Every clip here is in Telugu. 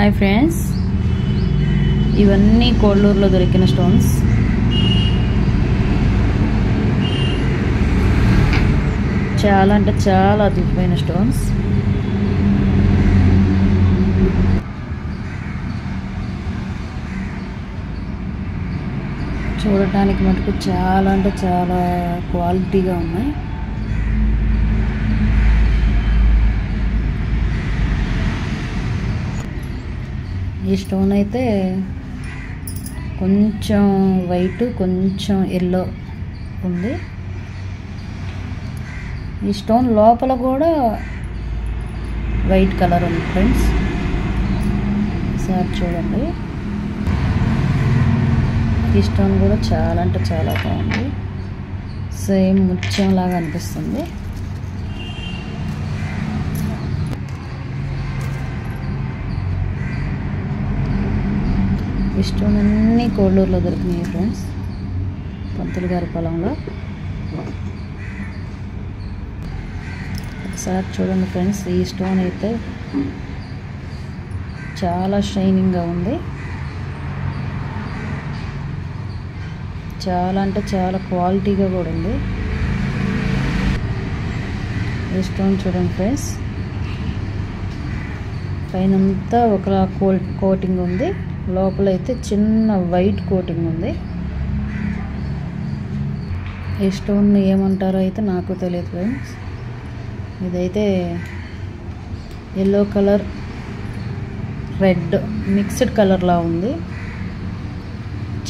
హాయ్ ఫ్రెండ్స్, ఇవన్నీ కోళ్ళూరులో దొరికిన స్టోన్స్. చాలా అంటే చాలా అద్భుతమైన స్టోన్స్. చూడటానికి మటుకు చాలా అంటే చాలా క్వాలిటీగా ఉన్నాయి. ఈ స్టోన్ అయితే కొంచెం వైట్ కొంచెం ఎల్లో ఉంది. ఈ స్టోన్ లోపల కూడా వైట్ కలర్ ఉంది ఫ్రెండ్స్. సార్ చూడండి, ఈ స్టోన్ కూడా చాలా అంటే చాలా బాగుంది. సేమ్ ముత్యం లాగా అనిపిస్తుంది. ఈ స్టోన్ అన్నీ కోళ్ళూరులో దొరికినాయి ఫ్రెండ్స్, పంతులు గారి పొలంలో. ఒకసారి చూడండి ఫ్రెండ్స్, ఈ స్టోన్ అయితే చాలా షైనింగ్గా ఉంది. చాలా అంటే చాలా క్వాలిటీగా కూడా ఉంది. ఈ స్టోన్ చూడండి ఫ్రెండ్స్, పైనంతా ఒక కోటింగ్ ఉంది, లోపల అయితే చిన్న వైట్ కోటింగ్ ఉంది. ఈ స్టోన్ ఏమంటారో అయితే నాకు తెలియదు ఫ్రెండ్స్. ఇదైతే ఎల్లో కలర్ రెడ్ మిక్స్డ్ కలర్లా ఉంది.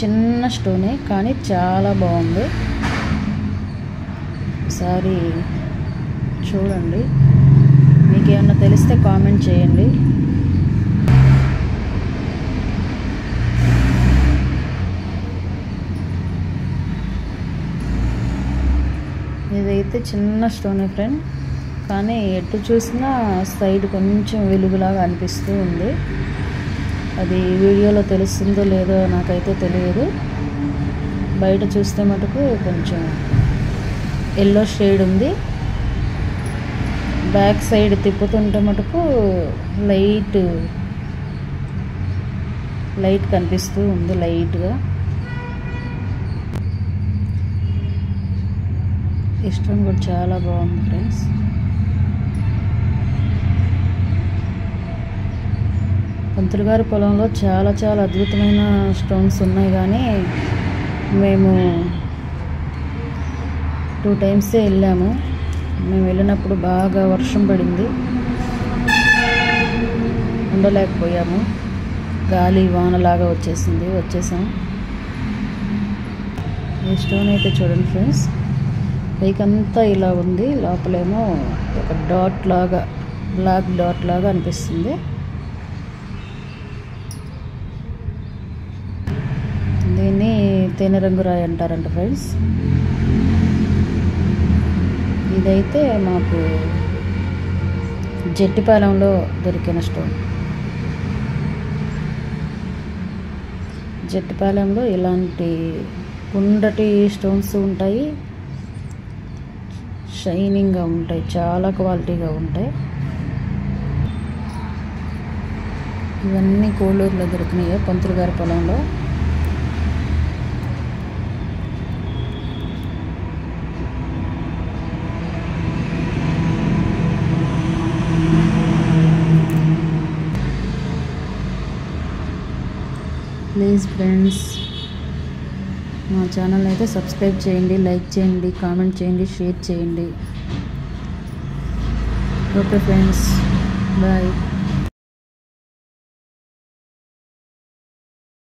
చిన్న స్టోనే కానీ చాలా బాగుంది. ఒకసారి చూడండి, మీకేమన్నా తెలిస్తే కామెంట్ చేయండి. ఇదైతే చిన్న స్టోనే ఫ్రెండ్, కానీ ఎటు చూసినా సైడ్ కొంచెం వెలుగులాగా అనిపిస్తూ ఉంది. అది వీడియోలో తెలుస్తుందో లేదో నాకైతే తెలియదు. బయట చూస్తే మటుకు కొంచెం ఎల్లో షేడ్ ఉంది. బ్యాక్ సైడ్ తిప్పుతుంటే మటుకు లైట్ కనిపిస్తూ ఉంది, లైట్గా. ఈ స్టోన్ కూడా చాలా బాగుంది ఫ్రెండ్స్. పంతులు గారి పొలంలో చాలా చాలా అద్భుతమైన స్టోన్స్ ఉన్నాయి, కానీ మేము 2 టైమ్సే వెళ్ళాము. మేము వెళ్ళినప్పుడు బాగా వర్షం పడింది, ఉండలేకపోయాము. గాలి వానలాగా వచ్చేసాం. ఈ స్టోన్ అయితే చూడండి ఫ్రెండ్స్, పైకంతా ఇలా ఉంది, లోపలేమో ఒక డాట్ లాగా బ్లాక్ డాట్ లాగా అనిపిస్తుంది. దీన్ని తేనె రంగు రాయి అంటారంట ఫ్రెండ్స్. ఇదైతే మాకు జట్టిపాలెంలో దొరికిన స్టోన్. జట్టిపాలెంలో ఇలాంటి గుండ్రటి స్టోన్స్ ఉంటాయి, షైనింగ్గా ఉంటాయి, చాలా క్వాలిటీగా ఉంటాయి. ఇవన్నీ కోళ్ళూరులో దొరికినాయి పంతులు గారి పొలంలో. ప్లీజ్ ఫ్రెండ్స్, మా ఛానల్ అయితే సబ్స్క్రైబ్ చేయండి, లైక్ చేయండి, కామెంట్ చేయండి, షేర్ చేయండి. Okay friends, bye.